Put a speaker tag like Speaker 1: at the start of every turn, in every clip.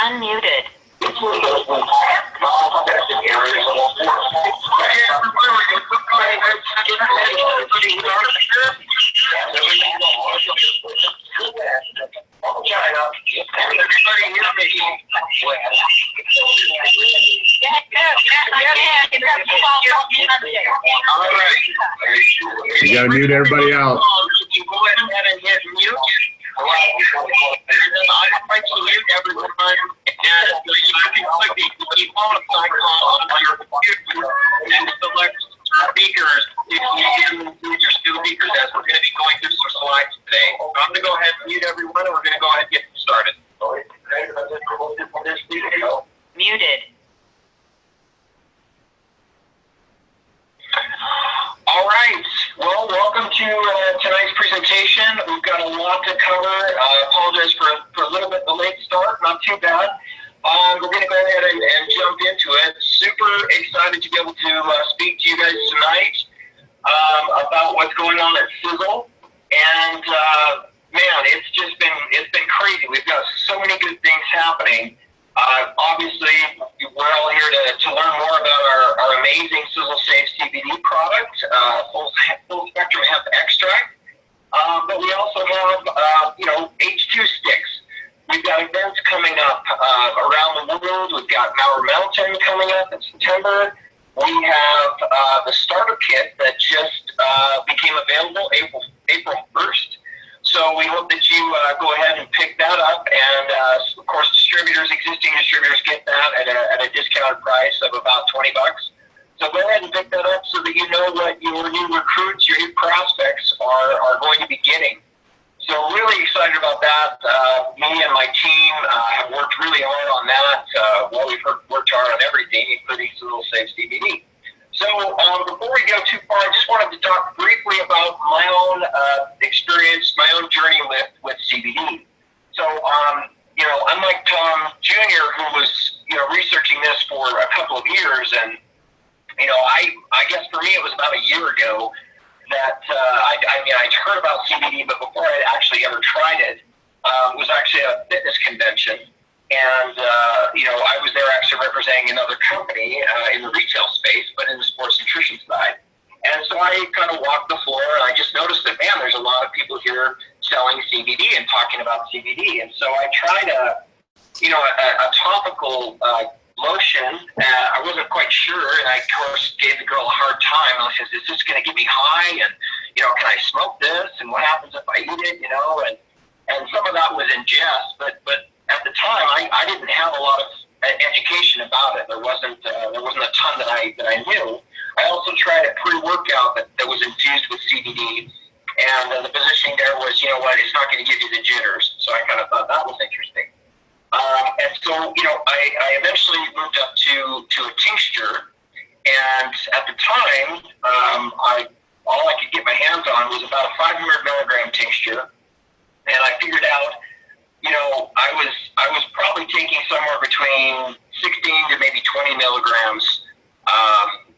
Speaker 1: Unmuted.
Speaker 2: You gotta mute everybody out.
Speaker 3: You go ahead and hit mute. I like to mute everyone, and you can click the default icon on your computer and select speakers if you include your speakers, as we're going to be going through some slides today. So I'm going to go ahead and mute everyone, and we're going to go ahead and get started.
Speaker 1: Muted.
Speaker 3: All right. Well, welcome to tonight's presentation. We've got a lot to cover. I apologize for a little bit of a late start. Not too bad. We're going to go ahead and jump into it. Super excited to be able to speak to you guys tonight about what's going on at Sisel. And man, it's been crazy. We've got so many good things happening. Obviously, we're all here to learn more about our amazing Sisel Safe CBD product, full spectrum hemp extract. But we also have, H2 sticks. We've got events coming up around the world. We've got Mauer Mountain coming up in September. We have the starter kit that just became available April 1st. So we hope that you go ahead and pick that up. And, of course, existing distributors get that at a discounted price of about $20. So go ahead and pick that up so that you know what your new recruits, your new prospects are going to be getting. So really excited about that. Me and my team have worked really hard on that. We've worked hard on everything, including Sisel Safe CBD. So before we go too far, I just wanted to talk briefly about my own experience, my own journey with CBD. So, unlike Tom Jr., who was, researching this for a couple of years, and, I guess for me it was about a year ago that I'd heard about CBD, but before I actually ever tried it, was actually at a fitness convention. And, I was there actually representing another company in the retail space, but in the sports nutrition side. And so I kind of walked the floor, and I just noticed that, man, there's a lot of people here selling CBD and talking about CBD. And so I tried a topical lotion. I wasn't quite sure, and I, of course, gave the girl a hard time. I said, is this going to get me high? And, can I smoke this? And what happens if I eat it? And some of that was in jest, but at the time, I didn't have a lot of education about it. There wasn't a ton that I knew. I also tried a pre-workout that was infused with CBD, and the positioning there was, it's not going to give you the jitters. So I kind of thought that was interesting. And so, I eventually moved up to a tincture, and at the time, all I could get my hands on was about a 500 milligram tincture, and I figured out, I was probably taking somewhere between 16 to maybe 20 milligrams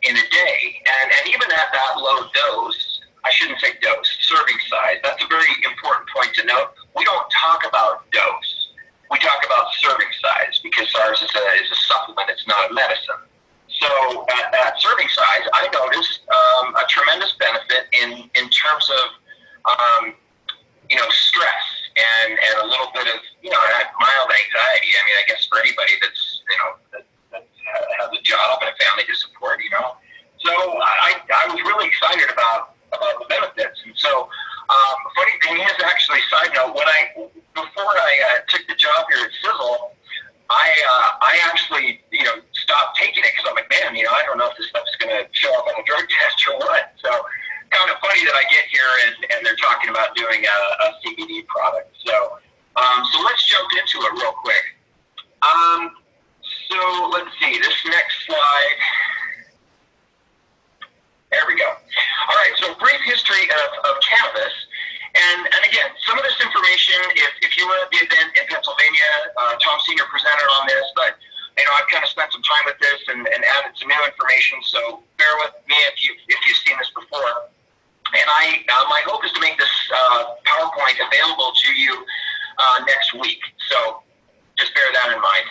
Speaker 3: in a day. And even at that low dose, I shouldn't say dose, serving size. That's a very important point to note. We don't talk about dose. We talk about serving size because ours is a supplement. It's not a medicine. So at serving size, I noticed a tremendous benefit in terms of, stress and a little bit of, mild anxiety. I mean, I guess for anybody that's, that has a job and a family to support, So I was really excited about the benefits. And so, funny thing is, actually, side note, before I took the job here at Sisel, I actually, stopped taking it because I'm like, man, I don't know if this stuff's going to show up on a drug test or what. So kind of funny that I get here and they're talking about doing a CBD product. So let's jump into it real quick. So let's see, this next slide. There we go. All right, so brief history of cannabis. And again, some of this information, if you were at the event in Pennsylvania, Tom Sr. presented on this, but I've kind of spent some time with this and added some new information, so bear with me if you've seen this before. And my hope is to make this PowerPoint available to you next week. So just bear that in mind.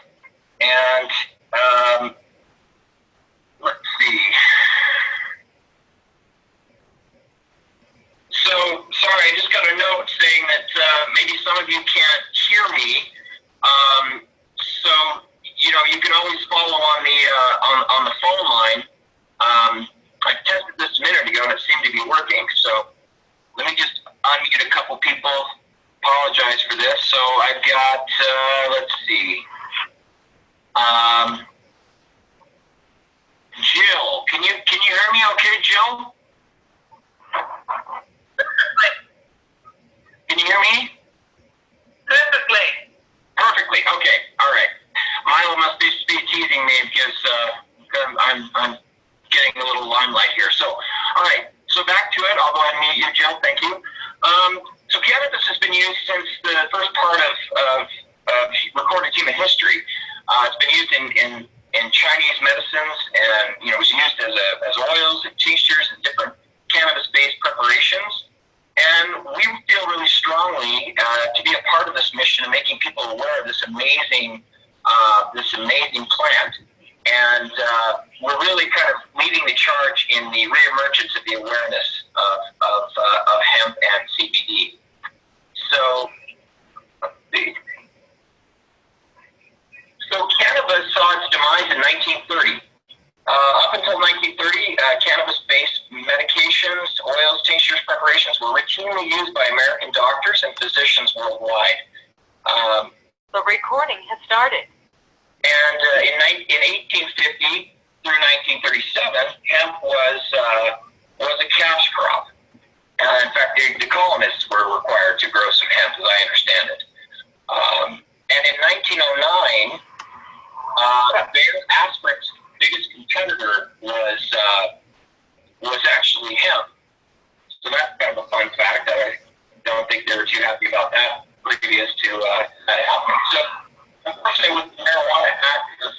Speaker 3: some of you can't hear me, so you can always follow on the phone line. I tested this a minute ago and it seemed to be working. So let me just unmute a couple people. Apologize for this. So I've got let's see, Jill. Can you hear me? Okay, Jill. Can you hear me? Perfectly. Okay. All right. Milo must be teasing me because I'm getting a little limelight here. So, all right. So back to it. I'll go ahead and mute you, Jill. Thank you. So cannabis has been used since the first part of recorded human history. It's been used in Chinese medicines, and it was used as oils and tinctures and different cannabis-based preparations. And we feel really strongly to be a part of this mission of making people aware of this amazing plant. And we're really kind of leading the charge in the reemergence of the awareness of hemp and CBD. So cannabis saw its demise in 1930. Up until 1930, cannabis-based medications, oils, tinctures, preparations were routinely used by American doctors and physicians worldwide.
Speaker 1: The recording has started.
Speaker 3: And in 1850 through 1937, hemp was a cash crop. In fact, the colonists were required to grow some hemp, as I understand it. And in 1909, Bayer Aspirin's biggest competitor was actually hemp. So that's kind of a fun fact. I don't think they were too happy about that previous to that happening. So, unfortunately, with the Marijuana Act of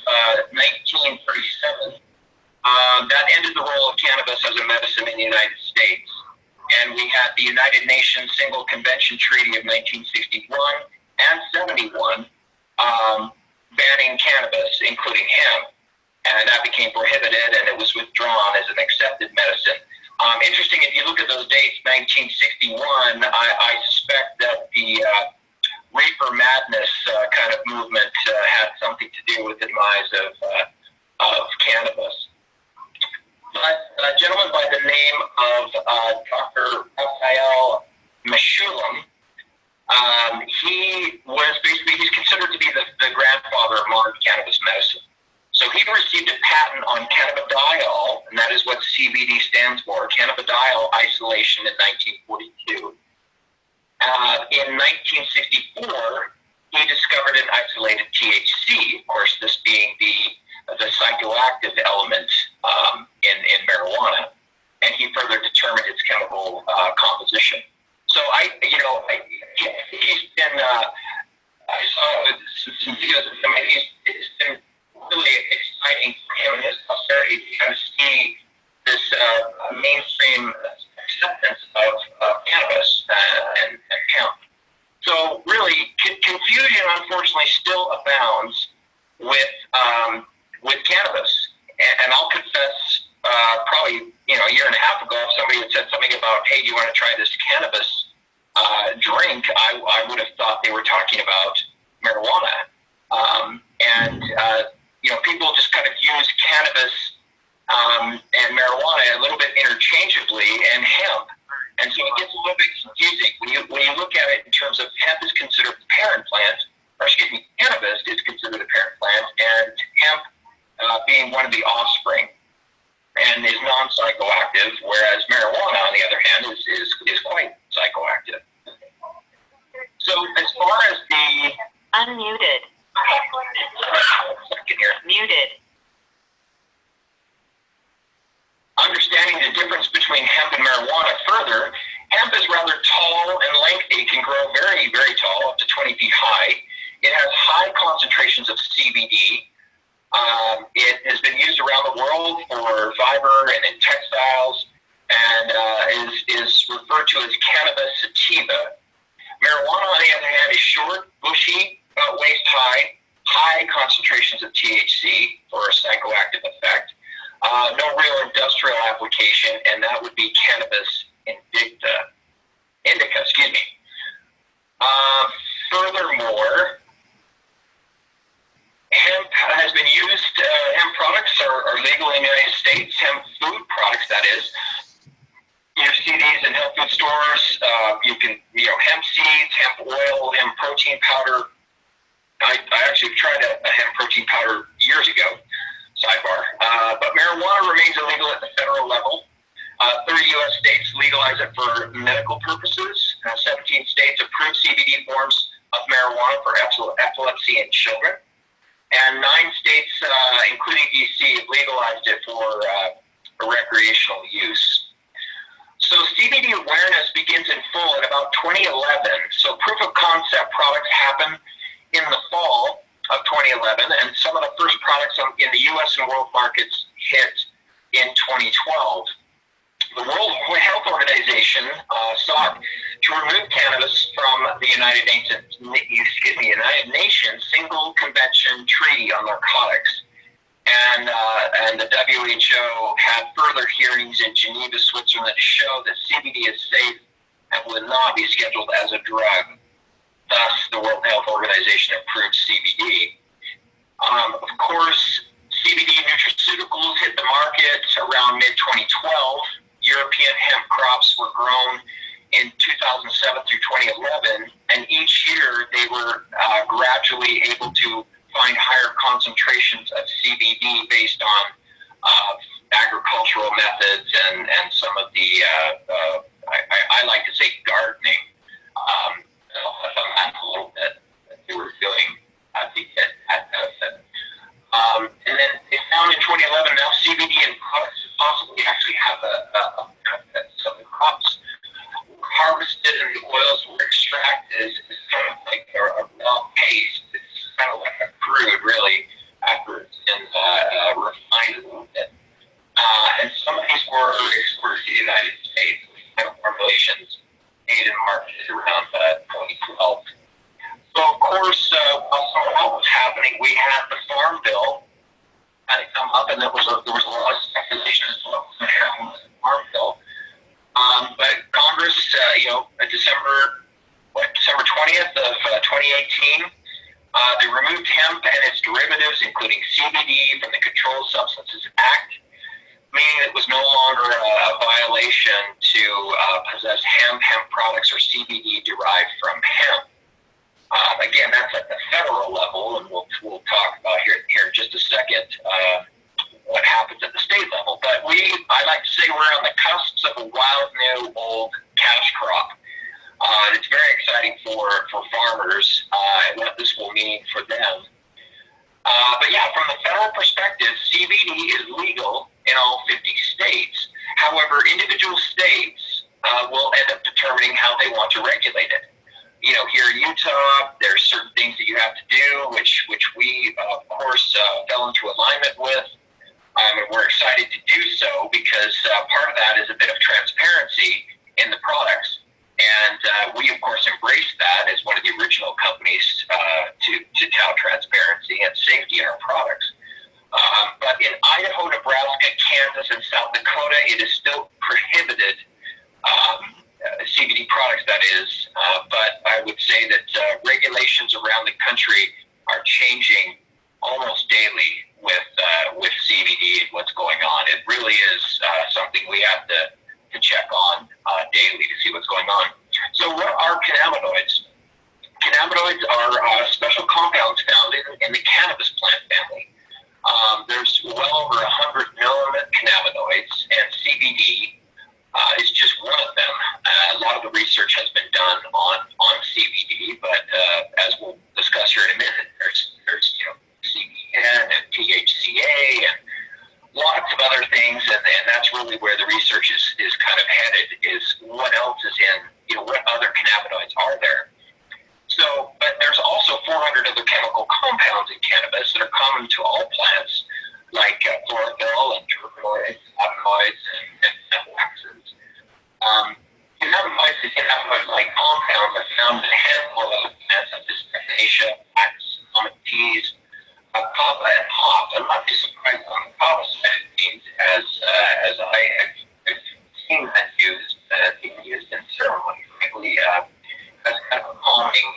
Speaker 3: 1937, that ended the role of cannabis as a medicine in the United States. And we had the United Nations Single Convention Treaty of 1961 and 71 banning cannabis, including hemp. And that became prohibited, and it was withdrawn as an accepted medicine. Interesting, if you look at those dates, 1961, I suspect that the reefer madness kind of movement had something to do with the demise of cannabis. But a gentleman by the name of Dr. Raphael Mechoulam, he's considered to be the grandfather of modern cannabis medicine. So he received a patent on cannabidiol, and that is what CBD stands for, cannabidiol isolation, in 1942. In 1964, he discovered an isolated THC, of course, this being the psychoactive element in marijuana, and he further determined its chemical composition. So he's been, I saw some videos of him, and it's been really exciting for him and his posterity to kind of see this mainstream acceptance of cannabis and hemp. So really, confusion unfortunately still abounds with cannabis. And I'll confess, probably a year and a half ago, if somebody had said something about, hey, do you want to try this cannabis drink, I would have thought they were talking about marijuana. People just kind of use cannabis and marijuana a little bit interchangeably, and hemp. And so it gets a little bit confusing. When you look at it in terms of hemp is considered the parent plant, cannabis is considered the parent plant, and hemp being one of the offspring, and is non-psychoactive, whereas marijuana, on the other hand, is quite psychoactive. So as far as the...
Speaker 1: Unmuted. Muted.
Speaker 3: Understanding the difference between hemp and marijuana further, hemp is rather tall and lengthy. It can grow very, very tall, up to 20 feet high. It has high concentrations of CBD. It has been used around the world for fiber and in textiles, and is referred to as cannabis sativa. Marijuana, on the other hand, is short, bushy, about waist high, high concentrations of THC for a psychoactive effect. No real industrial application, and that would be cannabis indica. Furthermore, hemp has been used, hemp products are legal in the United States, hemp food products, that is. You see these in health food stores. You can, hemp seeds, hemp oil, hemp protein powder. I actually tried a hemp protein powder years ago, sidebar. But marijuana remains illegal at the federal level. 30 U.S. states legalize it for medical purposes. 17 states approve CBD forms of marijuana for epilepsy in children. And 9 states, including D.C., have legalized it for recreational use. So CBD awareness begins in full at about 2011. So proof of concept products happen in the fall of 2011, and some of the first products in the U.S. and world markets hit in 2012. The World Health Organization sought to remove cannabis from the United Nations Single Convention Treaty on Narcotics. And the WHO had further hearings in Geneva, Switzerland to show that CBD is safe and would not be scheduled as a drug. Thus, the World Health Organization approved CBD. Of course, CBD nutraceuticals hit the market around mid-2012. European hemp crops were grown in 2007 through 2011, and each year they were gradually able to find higher concentrations of CBD based on agricultural methods and some of the, I like to say gardening, a little bit that they were doing to get that benefit. And then they found in 2011 now CBD in products possibly actually have a benefit. So the crops were harvested and the oils were extracted is kind of like a raw paste. It's kind of like a crude, really, after it's been refined a little bit. And some of these were exported to the United States, kind of formulations made and marketed around 2012. So, of course, while some of that was happening, we had the Farm Bill kind of come up, and there was a lot of speculation as to what was going to happen with the Farm Bill. But Congress, December 20th of 2018, they removed hemp and its derivatives, including CBD, from the Controlled Substances Act, meaning it was no longer a violation to possess hemp products, or CBD derived from hemp. Again, that's at the federal level, and we'll talk about here in just a second what happens at the state level. But I like to say we're on the cusps of a wild, new, old cash crop. And it's very exciting for farmers and what this will mean for them. But yeah, from the federal perspective, CBD is legal in all 50 states. However, individual states will end up determining how they want to regulate it. Here in Utah, there's certain things that you have to do, which we, of course, fell into alignment with. And we're excited to do so because part of that is a bit of transparency in the products. And we, of course, embrace that as one of the original companies to tout transparency and safety in our products. But in Idaho, Nebraska, Kansas, and South Dakota, it is still prohibited, CBD products, that is. But I would say that regulations around the country are changing almost daily with CBD and what's going on. It really is something we have to check on daily to see what's going on. So what are cannabinoids? Cannabinoids are special compounds found in the cannabis plant family. There's well over 100 known cannabinoids, and CBD is just one of them. A lot of the research has been done on CBD, but as we'll discuss here in a minute, there's CBN and THCA and lots of other things, and that's really where the research is kind of headed, is what else is in, what other cannabinoids are there. So, but there's also 400 other chemical compounds in cannabis that are common to all plants, like chlorophyll and terpenoids, flavonoids, and waxes. Cannabinoid-like compounds are found in a handful of other plants, such as echinacea, flax, almond teas, kava, and hop. I'm not too surprised on the kava side of things, as I have seen that used in ceremony, frankly, as kind of a calming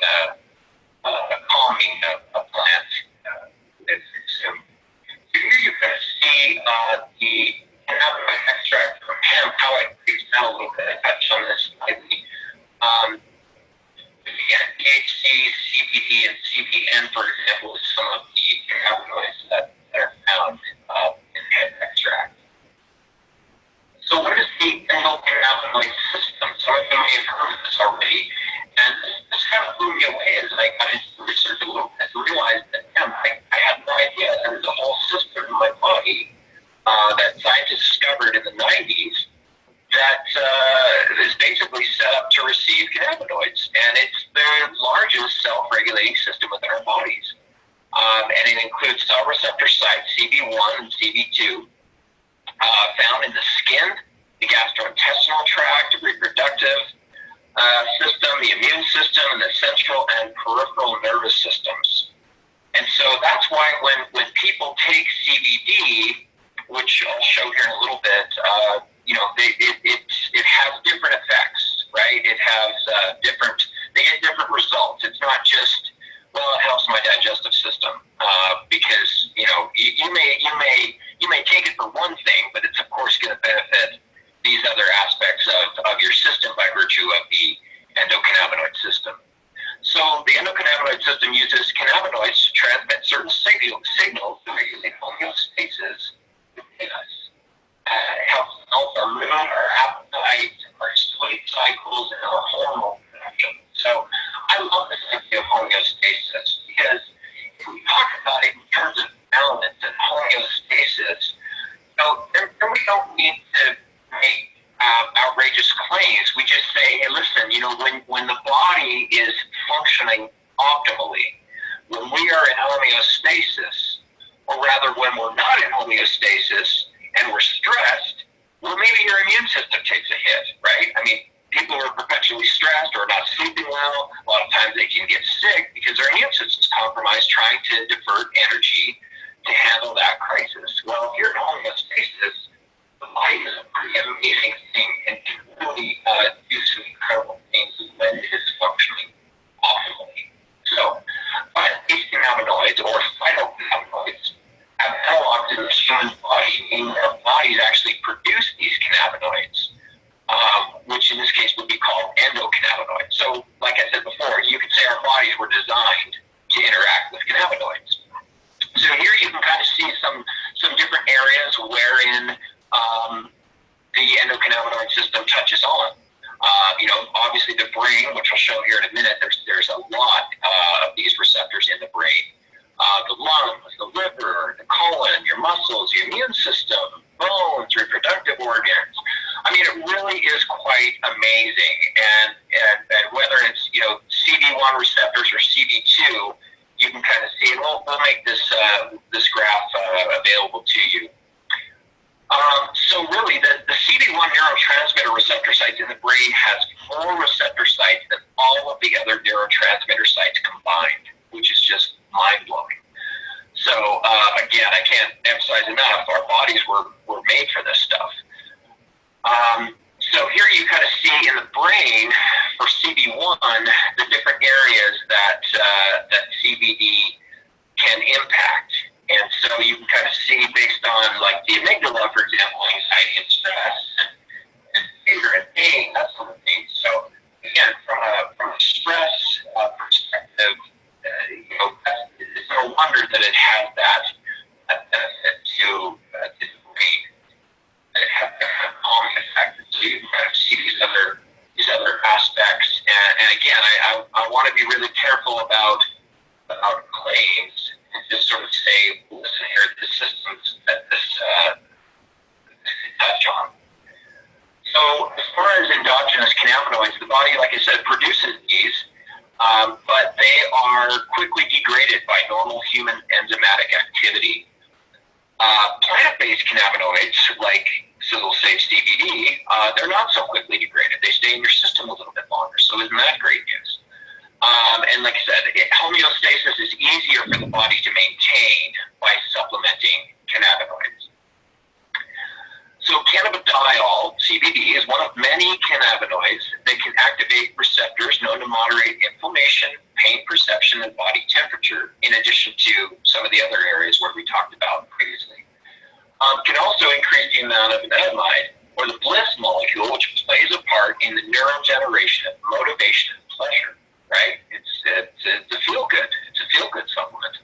Speaker 3: endocannabinoid system. Some of you may have heard of this already. And this kind of blew me away as I got into research a little bit and realized that, damn, I had no idea there was a whole system in my body that scientists discovered in the 90s that is basically set up to receive cannabinoids. And it's the largest self-regulating system within our bodies. And it includes cell receptor sites, CB1 and CB2, found in the skin, the gastrointestinal tract, the reproductive system, the immune system, and the central and peripheral nervous systems. And so that's why when people take CBD, which I'll show here in a little bit, it has different effects, right? It has they get different results. It's not just, well, it helps my digestive system, because you may take it for one thing, but it's of course going to benefit these other aspects of your system by virtue of the endocannabinoid system. So the endocannabinoid system uses cannabinoids to transmit certain signals by using homeostasis within us. It helps our mood, our appetite, our sleep cycles, and our hormone production. So I love this idea of homeostasis because if we talk about it in terms of balance and homeostasis, then we don't need to make outrageous claims. We just say, hey, listen, when the body is functioning optimally, when we are in homeostasis, or rather when we're not in homeostasis and we're stressed, well, maybe your immune system takes a hit, right? I mean, people who are perpetually stressed or not sleeping well, a lot of times they can get sick because their immune system's compromised trying to divert energy to handle that crisis. Well, if you're in homeostasis, the body is a pretty amazing thing and can really do some incredible things when it is functioning optimally. So, these cannabinoids or phytocannabinoids have analogs in the human body, meaning our bodies actually produce these cannabinoids, which in this case would be called endocannabinoids. So, like I said before, you could say our bodies were designed to interact with cannabinoids. So here you can kind of see some different areas wherein the endocannabinoid system touches on. Obviously the brain, which I'll show here in a minute, there's a lot of these receptors in the brain. The lungs, the liver, the colon, your muscles, your immune system, bones, reproductive organs. I mean, it really is quite amazing. And whether it's, CB1 receptors or CB2, you can kind of see, and we'll make this graph available to you. So really, the CB1 neurotransmitter receptor sites in the brain has more receptor sites than all of the other neurotransmitter sites combined, which is just mind-blowing. So again, I can't emphasize enough, our bodies were made for this stuff. So here you kind of see in the brain for CB1 the different areas that CBD can impact. And so you can kind of see based on like the amygdala, for example, anxiety and stress and fear and pain, that sort of thing. So again, from a stress perspective, it's no wonder that it has that benefit to the brain. It has that calming effect. So you can kind of see these other aspects. And again, I want to be really careful about claims and just sort of say, listen, here are the systems that this touch on. So as far as endogenous cannabinoids, the body, like I said, produces these, but they are quickly degraded by normal human enzymatic activity. Plant-based cannabinoids, like Sisel Safe CBD, they're not so quickly degraded. They stay in your system a little bit longer. So isn't that great news? And like I said, homeostasis is easier for the body to maintain by supplementing cannabinoids. So cannabidiol, CBD, is one of many cannabinoids that can activate receptors known to moderate inflammation, pain perception, and body temperature, in addition to some of the other areas where we talked about previously. Can also increase the amount of anandamide, or the bliss molecule, which plays a part in the neurogeneration of motivation and pleasure, right? It's a feel-good. It's a feel-good supplement.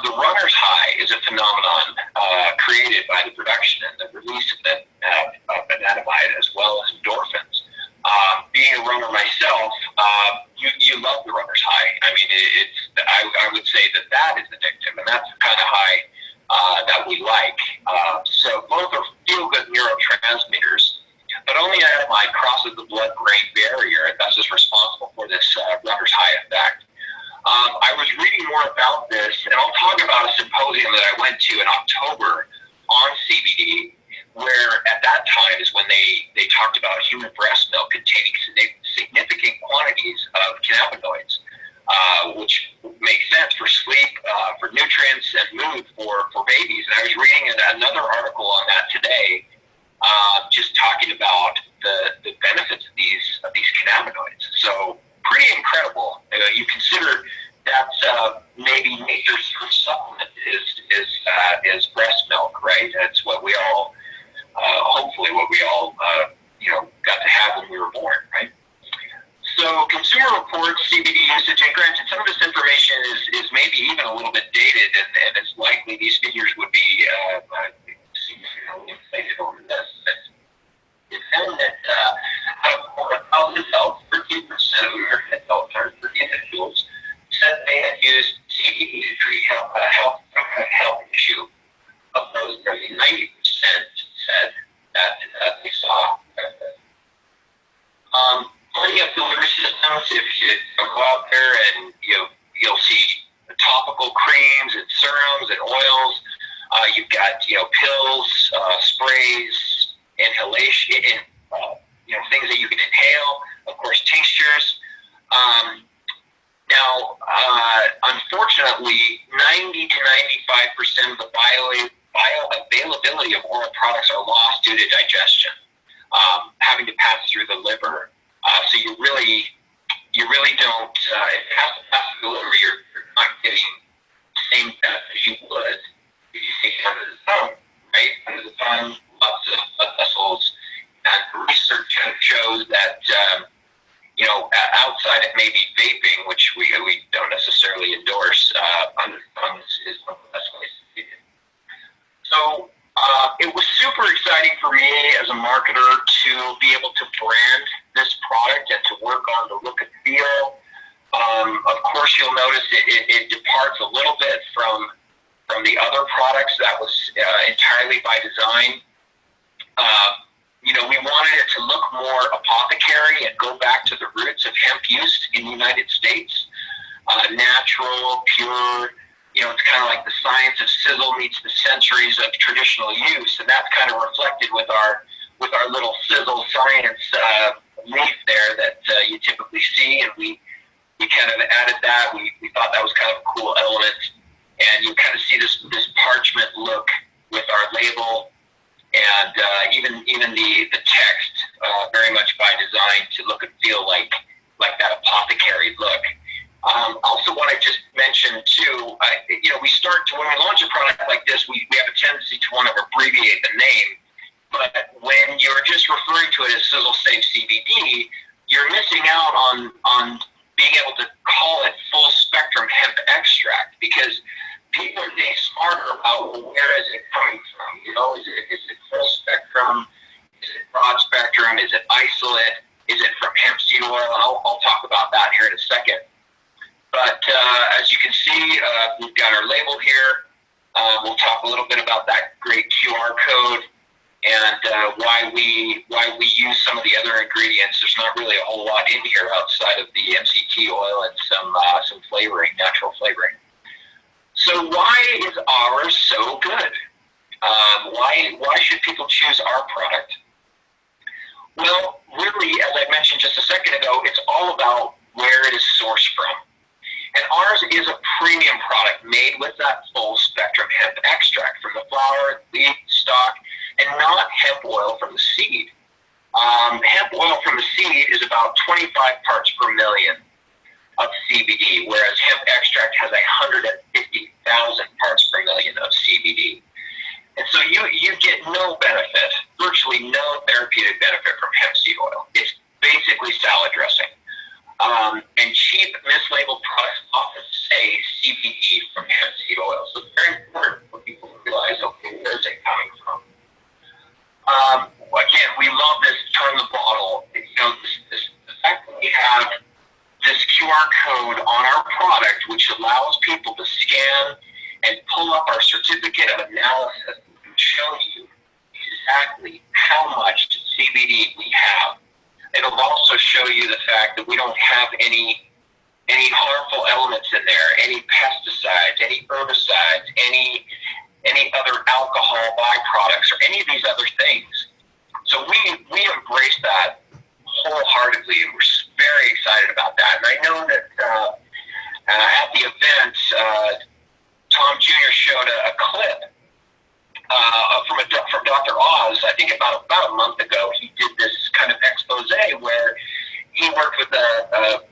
Speaker 3: The runner's high is a phenomenon created by the production and the release of anandamide neurotransmitters, but only an adenine crosses the blood-brain barrier, and thus is responsible for this runner's high effect. I was reading more about this, and I'll talk about a symposium that I went to in October on CBD, where at that time is when they talked about human breast milk containing significant quantities of cannabinoids, which makes sense for sleep, for nutrients, and mood for babies. And I was reading another article on that today, just talking about the benefits of these cannabinoids. So pretty incredible. You consider that maybe nature's first supplement is breast milk, right? That's what we all, hopefully, what we all got to have when we were born, right? So Consumer Reports, CBD usage, and granted, some of this information is maybe even a little bit dated, and it's likely these figures would be significantly inflated over this. It's found that out of 1,000 adults, 13% of American adults are individuals said they had used CBD to treat a health issue. Of those, nearly 90% said that they saw benefit. Plenty of delivery systems. If you go out there and you'll see topical creams and serums and oils. You've got pills, sprays, inhalation, things that you can inhale. Of course, tinctures. Now, unfortunately, 90 to 95% of the bioavailability of oral products are lost due to digestion, having to pass through the liver. So you really don't, if it has to pass through the liver, you're not getting the same benefit as you would if you take it under the tongue, right? Under the tongue, lots of blood vessels, and research kind of shows that, outside of maybe vaping, which we don't necessarily endorse, under the tongue is one of the best ways to do it. So it was super exciting for me as a marketer to be able to brand this product and to work on the look and feel. Of course, you'll notice it departs a little bit from the other products. That was entirely by design. We wanted it to look more apothecary and go back to the roots of hemp use in the United States. Natural, pure. It's kind of like the science of sizzle meets the centuries of traditional use, and that's kind of reflected with our little sizzle science leaf there that you typically see, and we kind of added that. We thought that was kind of a cool element, and you kind of see this parchment look with our label, and even the text very much by design to look and feel like that apothecary look. Also want to just mention too, when we launch a product like this, we have a tendency to want to abbreviate the name, but when you're just referring to it as Sisel Safe CBD, you're missing out on being able to call it full spectrum hemp extract, because people are getting smarter about where is it coming from. Is it full spectrum? Is it broad spectrum? Is it isolate? Is it from hemp seed oil? And I'll talk about that here in a second. But as you can see, we've got our label here. We'll talk a little bit about that great QR code and why we use some of the other ingredients. There's not really a whole lot in here outside of the MCT oil and some flavoring, natural flavoring. So why is ours so good? Why should people choose our product? Well, really, as I mentioned just a second ago, it's all about where it is sourced from. And ours is a premium product made with that full spectrum hemp extract from the flower, leaf, stalk, and not hemp oil from the seed. Hemp oil from the seed is about 25 parts per million of CBD, whereas hemp extract has 150,000 parts per million of CBD. And so you get no benefit, virtually no therapeutic benefit from hemp seed oil. It's basically salad dressing. And cheap mislabeled products often say CBD from hemp seed oil. So it's very important for people to realize, okay, where is it coming from? Again, we love this turn the bottle. The fact that we have this QR code on our product, which allows people to scan and pull up our certificate of analysis and show you these exactly how much CBD we have. It'll also show you the fact that we don't have any harmful elements in there, any pesticides, any herbicides, any other alcohol byproducts, or any of these other things. So we embrace that wholeheartedly, and we're very excited about that. And I know that at the event, Tom Jr. showed a clip from Dr. Oz. I think about a month ago, he did this kind of expose where he worked with a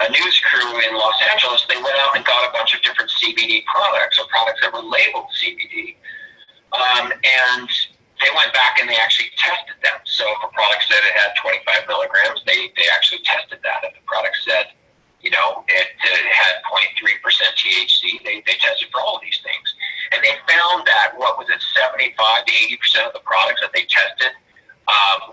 Speaker 3: news crew in Los Angeles. They went out and got a bunch of different CBD products, or products that were labeled CBD. And they went back and they actually tested them. So if a product said it had 25 milligrams, they actually tested that. If the product said, it had 0.3% THC, they tested for all of these things. And they found that, 75 to 80% of the products that they tested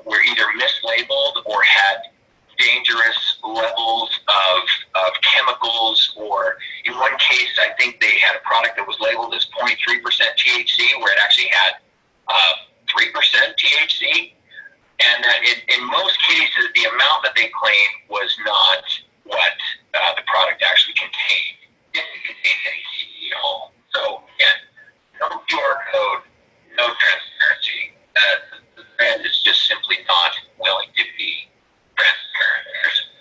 Speaker 3: were either mislabeled or had dangerous levels of chemicals, or in one case, I think they had a product that was labeled as 0.3% THC, where it actually had 3% THC, and that in most cases, the amount that they claimed was not what the product actually contained. It didn't contain any CBD at all. So again, no QR code, no transparency. The brand is just simply not willing to be transparent.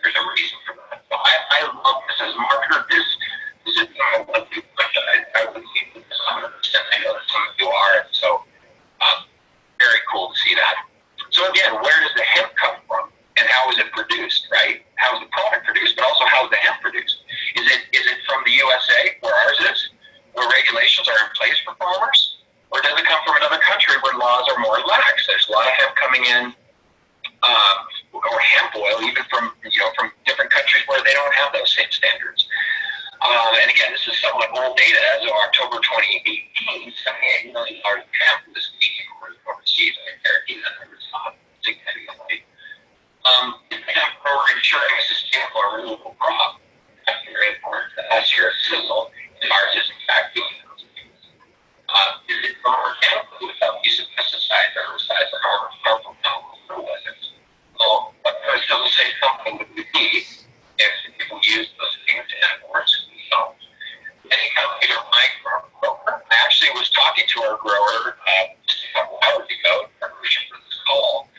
Speaker 3: There's a reason for that. So I love this as a marketer. This is I would keep this 100%. I know that some of you are, and so very cool to see that. So again, where does the hemp come from, and how is it produced? Right? How is the product produced? But also, how is the hemp produced? Is it from the USA, where ours is, where regulations are in place for farmers, or does it come from another country where laws are more lax? There's a lot of hemp coming in. Or hemp oil, even from different countries where they don't have those same standards. And again, this is somewhat old data. As of October 2018, $78 million of hemp was being imported overseas. I guarantee that number is not significantly. The hemp grower ensuring a sustainable or renewable crop. That's very important to us here at Sisel, and ours is in fact doing those things. Is it grown organically without use of pesticides, herbicides, or harmful chemical fertilizers? Well, what kind of Sisel Safe company would we be if we used those things, and of course we don't? Many companies are buying from our grower. I actually was talking to our grower just a couple hours ago in preparation for this call,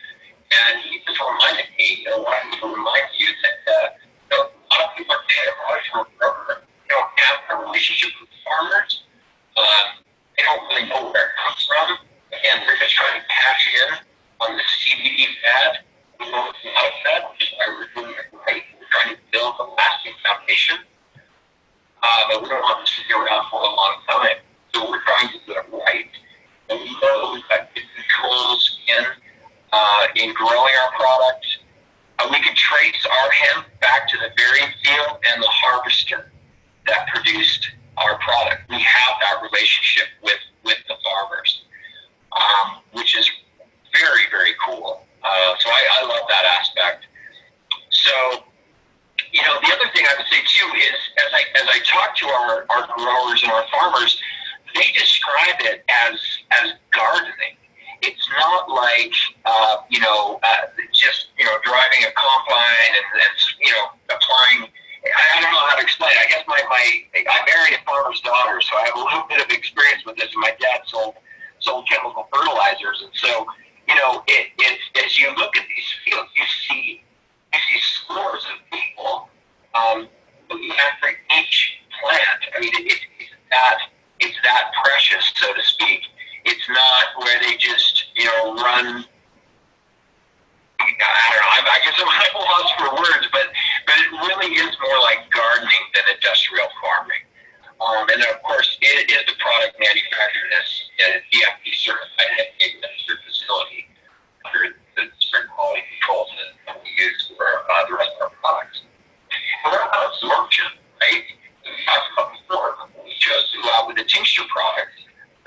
Speaker 3: and he just reminded me, wanted me to remind you that a lot of people are getting a product from a grower. They don't have a relationship with farmers. They don't really know where it comes from. Again, they're just trying to cash in on the CBD fad. We know it's not a fad, which is why we're doing it right. We're trying to build a lasting foundation. But we don't want to sit around for a long time. So we're trying to do it right. And we know we've got good controls in growing our product. We can trace our hemp back to the very field and the harvester that produced our product. We have that relationship with the farmers, which is very, very cool. So I love that aspect. So, the other thing I would say too is, as I talk to our growers and our farmers, they describe it as gardening. It's not like just driving a combine and applying. I don't know how to explain it. I guess I married a farmer's daughter, so I have a little bit of experience with this. And my dad sold chemical fertilizers, and so it's as you look at these fields, you see scores of people looking after each plant. I mean, it's that precious, so to speak. It's not where they just run. I don't know. I guess I'm at a loss for words, but it really is more like gardening than industrial farming. And of course, it is the product manufactured in a DFP certified registered facility under the strict quality controls that we use for the rest of our products. And what about absorption, right? We talked about before. We chose to go out with a tincture product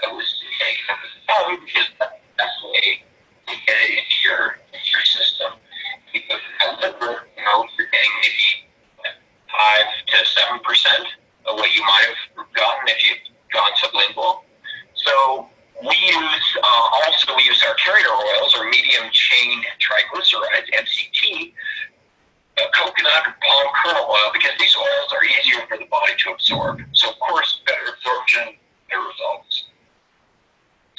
Speaker 3: that was taken as a foam because that's the best way to get it into your system. Because as a liquid, you're getting maybe 5 to 7% of what you might have gotten if you'd gone sublingual. So we use our carrier oil chain triglycerides, MCT, coconut and palm kernel oil, because these oils are easier for the body to absorb. So, of course, better absorption, better results.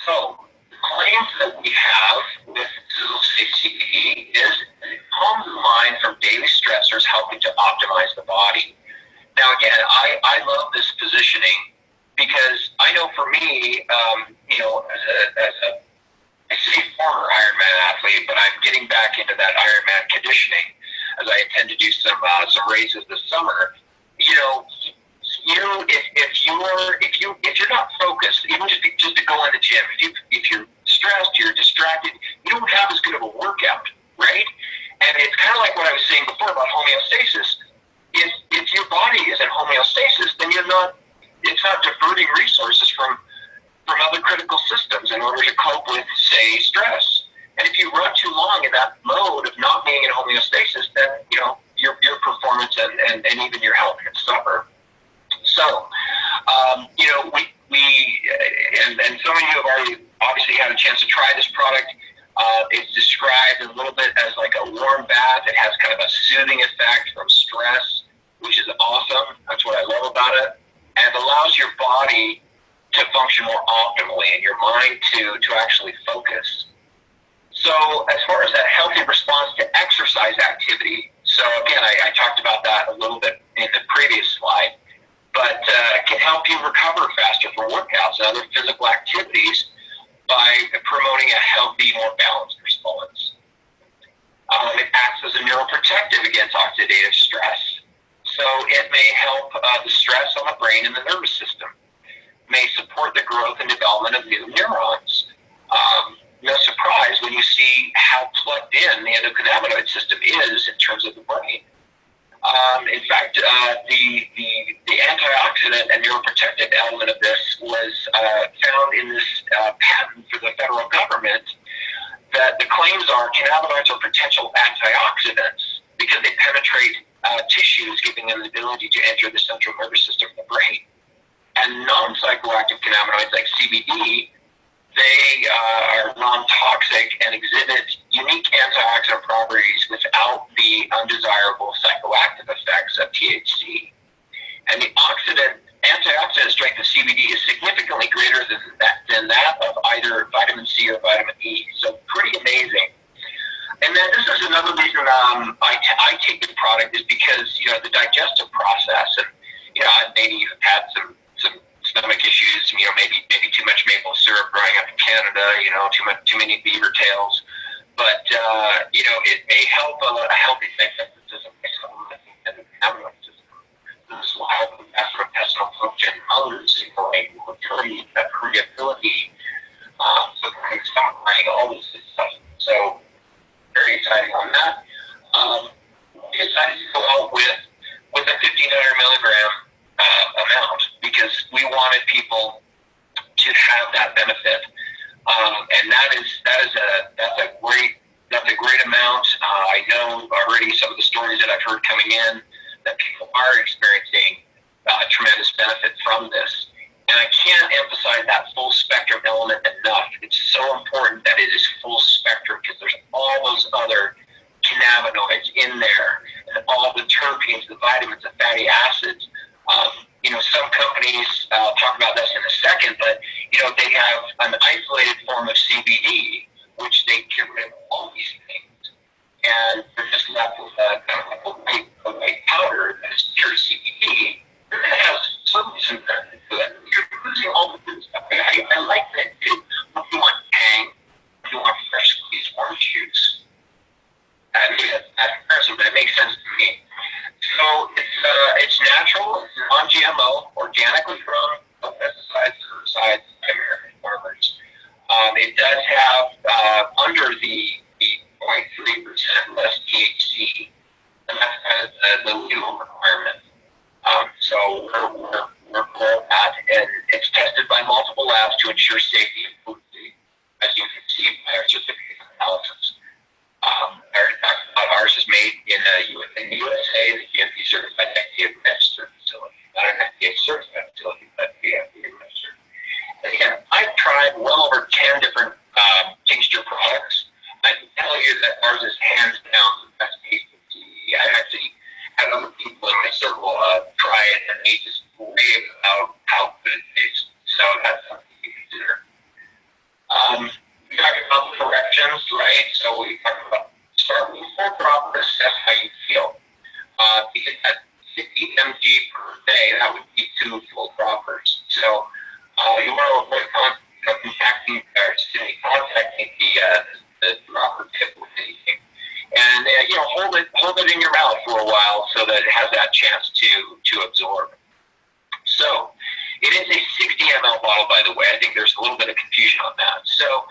Speaker 3: So, the claims that we have with Sisel Safe CBD is it calms the mind from daily stressors, helping to optimize the body. Now, again, I love this positioning because I know for me, as a I say former Ironman athlete, but I'm getting back into that Ironman conditioning as I intend to do some races this summer. If you're not focused, even just to go in the gym, if you're stressed, you're distracted, you don't have as good of a workout, right? And it's kind of like what I was saying before about homeostasis. If your body is in homeostasis, then it's not diverting resources from other critical systems in order to cope with, say, stress. And if you run too long in that mode of not being in homeostasis, then your performance and even your health can suffer. So, and some of you have already obviously had a chance to try this product. It's described a little bit as like a warm bath. It has kind of a soothing effect from stress, which is awesome. That's what I love about it. And it allows your body to function more optimally and your mind to actually focus. So as far as that healthy response to exercise activity, so again, I talked about that a little bit in the previous slide, but it can help you recover faster from workouts and other physical activities by promoting a healthy, more balanced response. It acts as a neuroprotective against oxidative stress. So it may help the stress on the brain and the nervous system. May support the growth and development of new neurons. No surprise when you see how plugged in the endocannabinoid system is in terms of the brain. In fact, the antioxidant and neuroprotective element of this was found in this patent for the federal government, that the claims are cannabinoids are potential antioxidants because they penetrate tissues, giving them the ability to enter the central nervous system of the brain. And non-psychoactive cannabinoids like CBD, they are non-toxic and exhibit unique antioxidant properties without the undesirable psychoactive effects of THC. And the antioxidant strength of CBD is significantly greater than that of either vitamin C or vitamin E. So pretty amazing. And then this is another reason I take this product is because, the digestive process, and, maybe you've had some stomach issues, maybe too much maple syrup growing up in Canada, too many beaver tails. But, it may help a healthy digestive system by supplementing the cannabinoid system. This will help with gastrointestinal function, hunger, signaling, motility, permeability, so kind of stop running all this stuff. So, very exciting on that. We decided to go out with a 1,500 milligram amount because we wanted people to have that benefit, and that's a great amount. I know already some of the stories that I've heard coming in that people are experiencing tremendous benefit from this. And I can't emphasize that full spectrum element enough. It's so important that it is full spectrum because there's all those other cannabinoids in there and all the terpenes, the vitamins, the fatty acids. Some companies, I'll talk about this in a second, but, they have an isolated form of CBD, which they get rid of all these things. And they're just left with a white powder that is pure CBD. It has some benefit to it. You're losing all the good stuff. I like that too. If you want tang, if you want fresh squeezed orange juice. I mean, that's comparison, but it makes sense to me. So it's natural, it's non-GMO, organically grown, no pesticides, herbicides, by American farmers. It does have under the 0.3% less THC, and that's kind of the legal requirement. So we're cool with that, and it's tested by multiple labs to ensure safety and potency, as you can see by our certificate of analysis. Ours is made in the USA, the GMP certified FDA registered facility. Not an FDA certified facility, but the FDA registered. And again, I've tried well over 10 different tincture products. I can tell you you that ours is hands down the best tasting CBD. I actually had other people in my circle try it, and they just rave about how good it tastes. So that's something to consider. We talk about the corrections, right? So we talk about start with full dropper, assess how you feel. Because at 50 mg per day, that would be 2 full droppers. So you want to avoid contacting the dropper tip with anything, and hold it in your mouth for a while so that it has that chance to absorb. So it is a 60 ml bottle, by the way. I think there's a little bit of confusion on that. So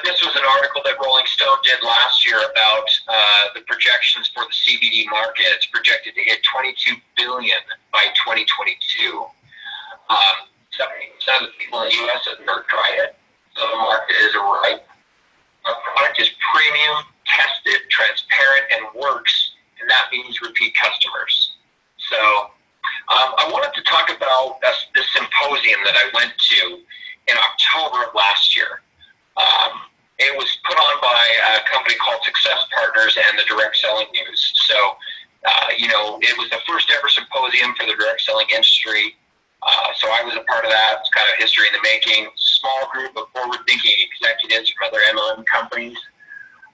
Speaker 3: this was an article that Rolling Stone did last year about the projections for the CBD market. It's projected to hit $22 billion by 2022. 70% of the people in the U.S. have never tried it, so the market is ripe. Our product is premium, tested, transparent, and works, and that means repeat customers. So I wanted to talk about this symposium that I went to in October of last year. It was put on by a company called Success Partners and the Direct Selling News. So, it was the first ever symposium for the direct selling industry. So I was a part of that. It's kind of history in the making. Small group of forward-thinking executives from other MLM companies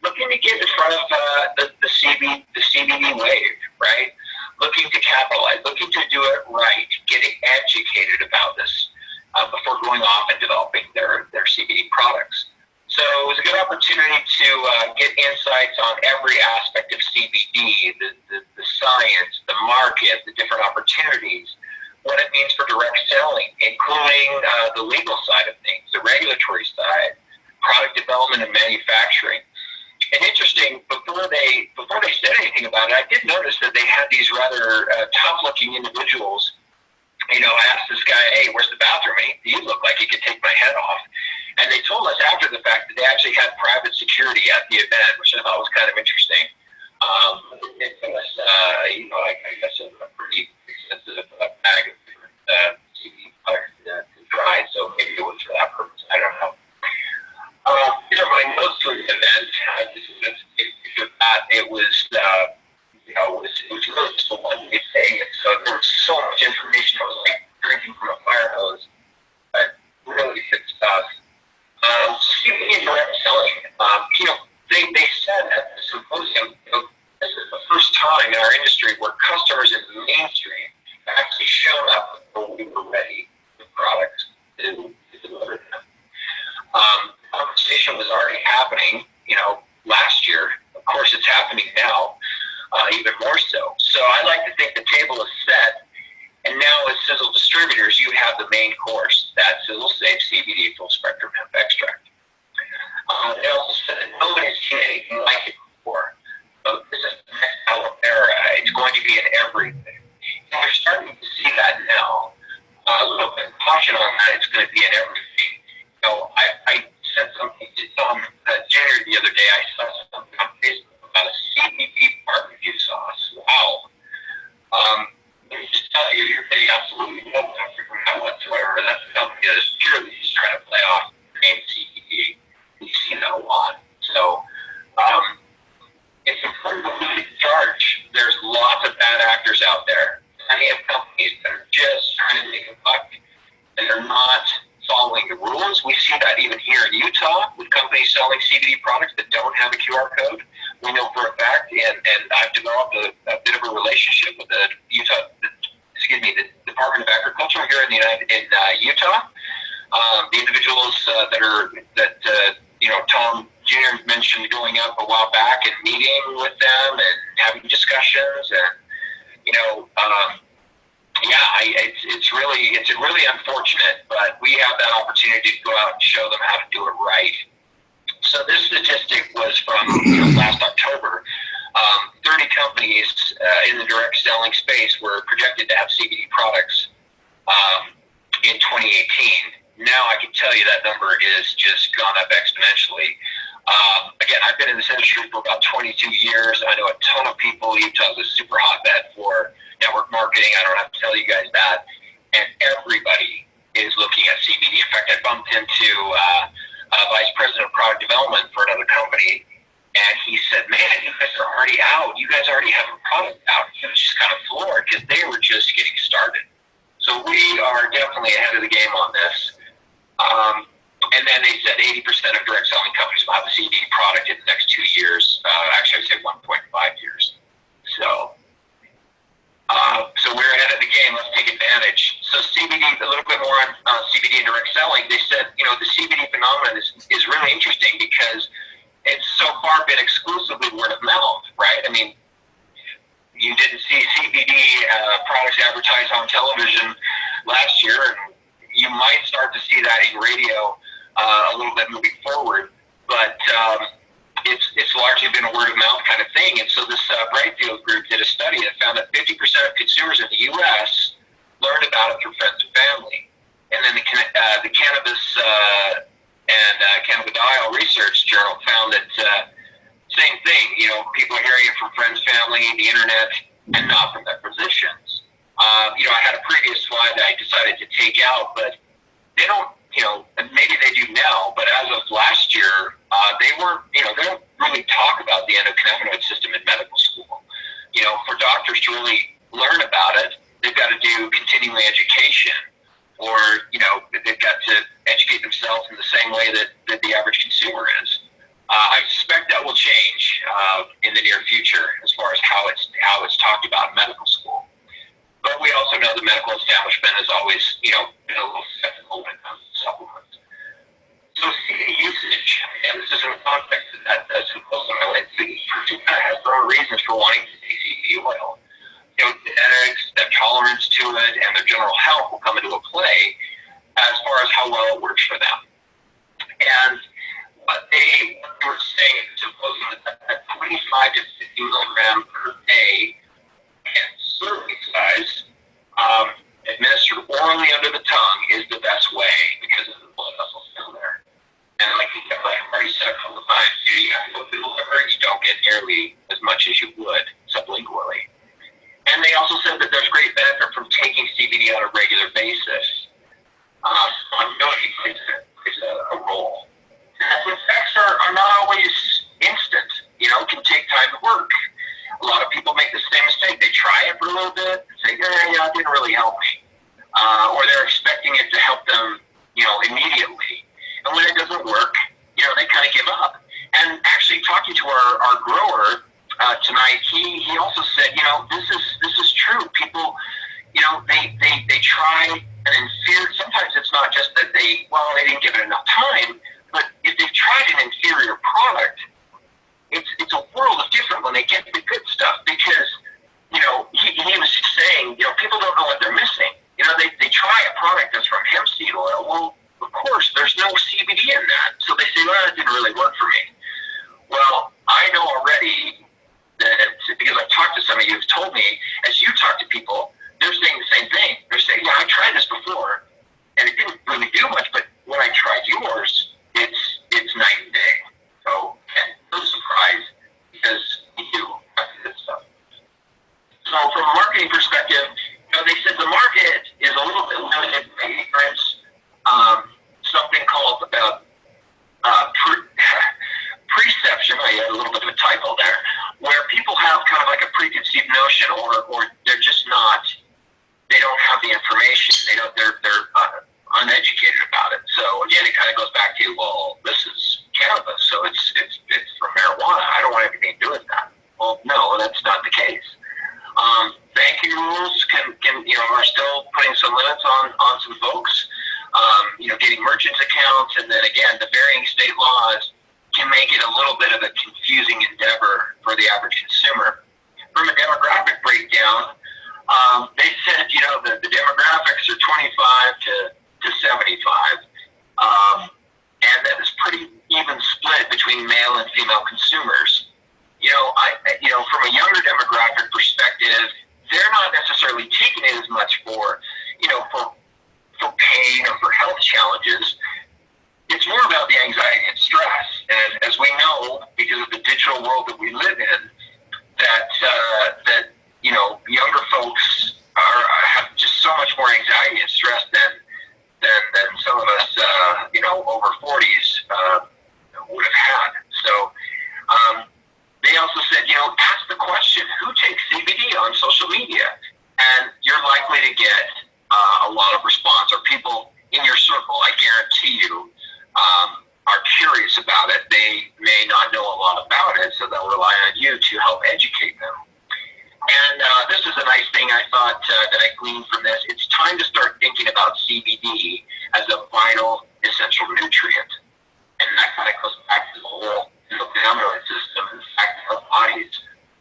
Speaker 3: looking to get in front of the CBD wave, right? Looking to capitalize, looking to do it right, getting educated about this before going off and developing their CBD products. So it was a good opportunity to get insights on every aspect of CBD, the science, the market, the different opportunities, what it means for direct selling, including the legal side of things, the regulatory side, product development and manufacturing. And interesting, before they said anything about it, I did notice that they had these rather tough-looking individuals. I asked this guy, "Hey, where's the bathroom? You look like you could take my head off." And they told us after the fact that they actually had private security at the event, which I thought was kind of interesting. It was, I guess a pretty expensive bag of different CBD products to try, so maybe it was for that purpose. I don't know. Here are my notes for the event. It was really just a one-day thing, and so there was so much information. It was like drinking from a fire hose, but really good stuff. CBD and direct selling, they said at the symposium, this is the first time in our industry where customers in the mainstream have actually shown up when we were ready with products to deliver them. Conversation was already happening, last year. Of course, it's happening now, even more so. So I like to think the table is set, and now as Sisel distributors, you have the main course, that Sisel Safe CBD full spectrum hemp extract. They also said that nobody's seen anything like it before. So this is the next era. It's going to be in everything. And we're starting to see that now. A little bit of caution on that. It's going to be in everything. I said something to Tom Jr. the other day. I saw something on Facebook about a CBD barbecue sauce. Wow. Let me just tell you, you're getting absolutely no comfort from that whatsoever. That's a company that is purely just trying to play off the name CBD. You see that a lot. So it's important to lead the charge. There's lots of bad actors out there. Plenty of companies that are just trying to make a buck, and they're not following the rules. We see that even here in Utah with companies selling CBD products that don't have a QR code. We know for a fact, and I've developed a bit of a relationship with the Department of Agriculture here in Utah. The individuals Tom Jr. mentioned going up a while back and meeting with them and having discussions, and it's really unfortunate, but we have that opportunity to go out and show them how to do it right. So this statistic was from last October. 30 companies in the direct selling space were projected to have CBD products in 2018. Now I can tell you that number is just gone up exponentially. Again, I've been in this industry for about 22 years. I know a ton of people. Utah is a super hotbed for network marketing. I don't have to tell you guys that. And everybody is looking at CBD. In fact, I bumped into vice president of product development for another company. And he said, man, you guys are already out. You guys already have a product out. He was just kind of floored because they were just getting started. So we are definitely ahead of the game on this. And then they said 80% of direct selling companies will have a CBD product in the next 2 years. Actually, I would say 1.5 years. So we're ahead of the game. Let's take advantage. So CBD, a little bit more on CBD and direct selling. They said, the CBD phenomenon is really interesting because it's so far been exclusively word of mouth, right? I mean, you didn't see CBD products advertised on television last year, and you might start to see that in radio a little bit moving forward, but it's largely been a word of mouth kind of thing. And so this Brightfield group did a study that found that 50% of consumers in the U.S. learned about it through friends and family. And then the Cannabis and Cannabidiol Research Journal found that same thing. People are hearing it from friends, family, the internet, and not from their physicians. I had a previous slide that I decided to take out, but they don't. Maybe they do now, but as of last year, they weren't. They don't really talk about the endocannabinoid system in medical school. For doctors to really learn about it, they've got to do continuing education, or they've got to educate themselves in the same way that the average consumer is. I suspect that will change in the near future as far as how it's talked about in medical school. But we also know the medical establishment has always, been a little skeptical when it comes to supplements. So CBD usage, and this is in the context of that symposium I went to, has their own reasons for wanting to take CBD oil. Genetics, their tolerance to it, and their general health will come into a play as far as how well it works for them. And what they were saying at the symposium is that 25 to 50 milligrams per day and serving size administered orally under the tongue is the best way because of the blood vessels down there. And like I've already said a couple of times, you have to go through the liver, you don't get nearly as much as you would sublingually. And they also said that there's great benefit from taking CBD on a regular basis. Continuity plays a role. And effects are not always instant. It can take time to work. A lot of people make the same mistake. They try it for a little bit and say, it didn't really help me. Or they're expecting it to help them, immediately. And when it doesn't work, they kind of give up. And actually talking to our grower tonight, he also said, this is true. People, they try and in fear. Sometimes it's not just that they didn't give it enough time, but if they've tried an inferior product, it's a world of different when they get the good stuff because, he was just saying, people don't know what they're missing. They try a product that's from hemp seed oil. Well, of course, there's no CBD in that. So they say, it didn't really work for me. Well, I know already that because I've talked to some of you who've told me, as you talk to people, they're saying the same thing. They're saying, I tried this before, and it didn't really do much, but when I tried yours, it's night and day. So, and no surprise, because you do have to do this stuff. So from a marketing perspective, they said the market is a little bit limited by ignorance. Something called preception, I had a little bit of a typo there, where people have kind of like a preconceived notion or they're just not, they don't have the information, they're uneducated about it. So again, it kind of goes back to, this is cannabis, so it's from marijuana. I don't want anything to do with that. Well, no, that's not the case. Banking rules are still putting some limits on some folks. Getting merchants accounts, and then again, the varying state laws can make it a little bit of a confusing endeavor for the average consumer. From a demographic breakdown, they said, the demographics are 25 to 75, and that is pretty even split between male and female consumers. From a younger demographic perspective, they're not necessarily taking it as much for pain or for health challenges. It's more about the anxiety and stress. And as we know, because of the digital world that we live in, that younger folks have just so much more anxiety and stress than some of us, over 40s they also said, ask the question, who takes CBD on social media? And you're likely to get a lot of response, or people in your circle, I guarantee you, are curious about it. They may not know a lot about it, so they'll rely on you to help educate them. And this is a nice thing I thought that I gleaned from this. It's time to start thinking about CBD as a vital, essential nutrient. And that kind of goes back to the whole endocannabinoid system. In fact, our bodies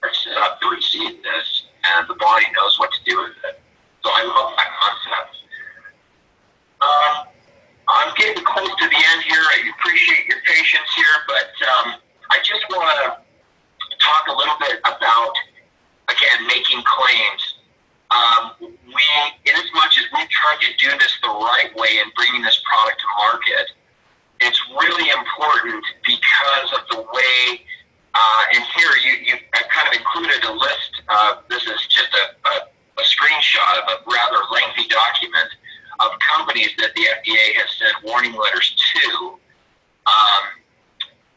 Speaker 3: are set up to receive this, and the body knows what to do with it. So I love that concept. I'm getting close to the end here. I appreciate your patience here, but I just want to talk a little bit about, again, making claims. In as much as we've tried to do this the right way in bringing this product to market, it's really important because of the way, and here I've kind of included a list. This is just a screenshot of a rather lengthy document of companies that the FDA has sent warning letters to.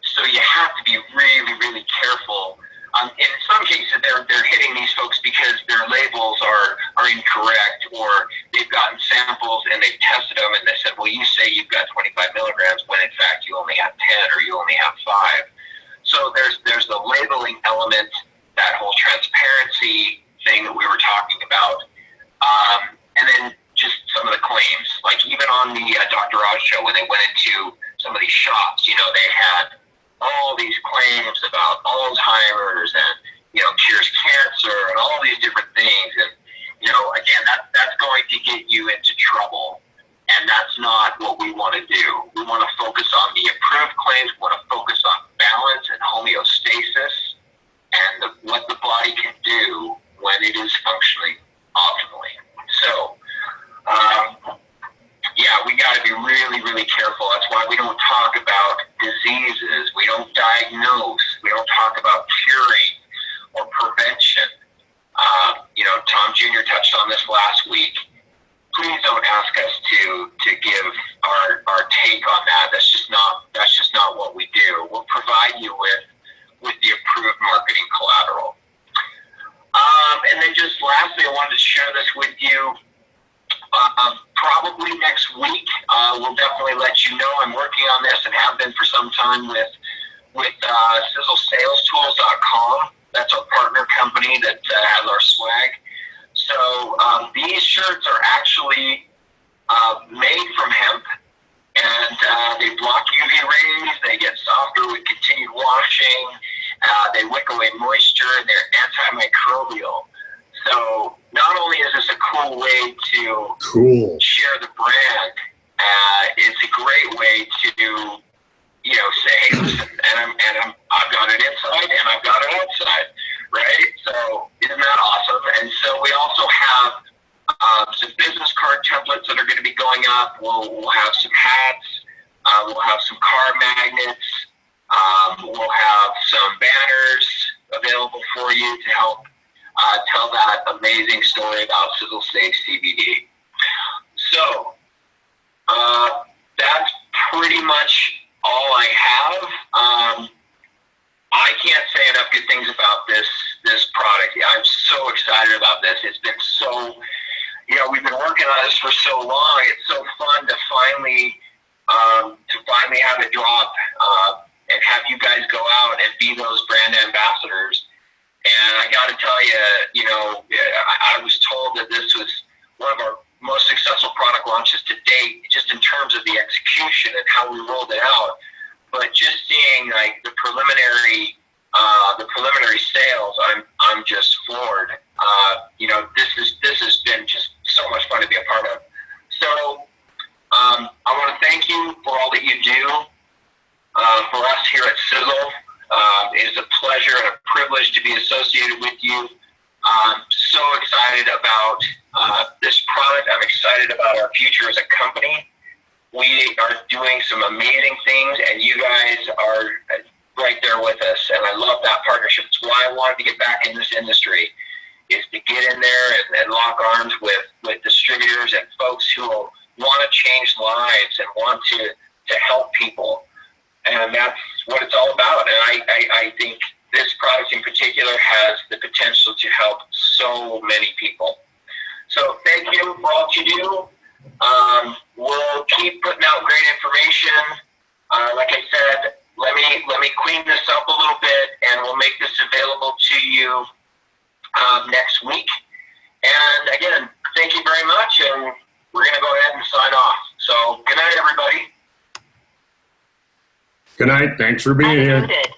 Speaker 3: So you have to be really, really careful. In some cases, they're hitting these folks because their labels are incorrect, or they've gotten samples and they've tested them and they said, well, you say you've got 25 milligrams when in fact you only have 10 or you only have 5. So there's the labeling element, that whole transparency thing that we were talking about, and then just some of the claims, like even on the Dr. Oz show when they went into some of these shops, they had all these claims about Alzheimer's and, cures cancer and all these different things. And, again, that's going to get you into trouble. And that's not what we want to do. We want to focus on the approved claims. We want to focus on balance and homeostasis and what the body can do when it is functioning optimally. So, we got to be really, really careful. That's why we don't talk about diseases. We don't diagnose. We don't talk about curing or prevention. Tom Jr. touched on this last week. Please don't ask us to give our take on that. That's just not what we do. We'll provide you with the approved marketing collateral. And then just lastly, I wanted to share this with you. Probably next week, we'll definitely let you know. I'm working on this and have been for some time with SiselSalesTools.com. That's our partner company that has our swag. So these shirts are actually made from hemp, and they block UV rays. They get softer with continued washing. They wick away moisture, and they're antimicrobial. So not only is this a cool way to share the brand, it's a great way to, say, hey, listen, I've got it inside and I've got it outside, right? So isn't that awesome? And so we also have some business card templates that are going to be going up. We'll have some hats. We'll have some card magnets. We'll have some banners available for you to help tell that amazing story about Sisel Safe CBD. So that's pretty much all I have. I can't say enough good things about this product. I'm so excited about this. It's been so, we've been working on this for so long. It's so fun to finally have it drop and have you guys go out and be those brand ambassadors. And I got to tell you, I was told that this was one of our most successful product launches to date, just in terms of the execution and how we rolled it out. But just seeing like the preliminary sales, I'm just floored. This has been just so much fun to be a part of. So I want to thank you for all that you do for us here at Sisel. It is a pleasure and a privilege to be associated with you. I'm so excited about this product. I'm excited about our future as a company. We are doing some amazing things, and you guys are right there with us, and I love that partnership. It's why I wanted to get back in this industry, is to get in there and lock arms with distributors and folks who will want to change lives and want to help people. And that's what it's all about. And I think this product in particular has the potential to help so many people. So thank you for all that you do. We'll keep putting out great information. Like I said, let me clean this up a little bit, and we'll make this available to you next week. And again, thank you very much, and we're going to go ahead and sign off. So good night, everybody.
Speaker 2: Good night. Thanks for being here.
Speaker 1: Unmuted.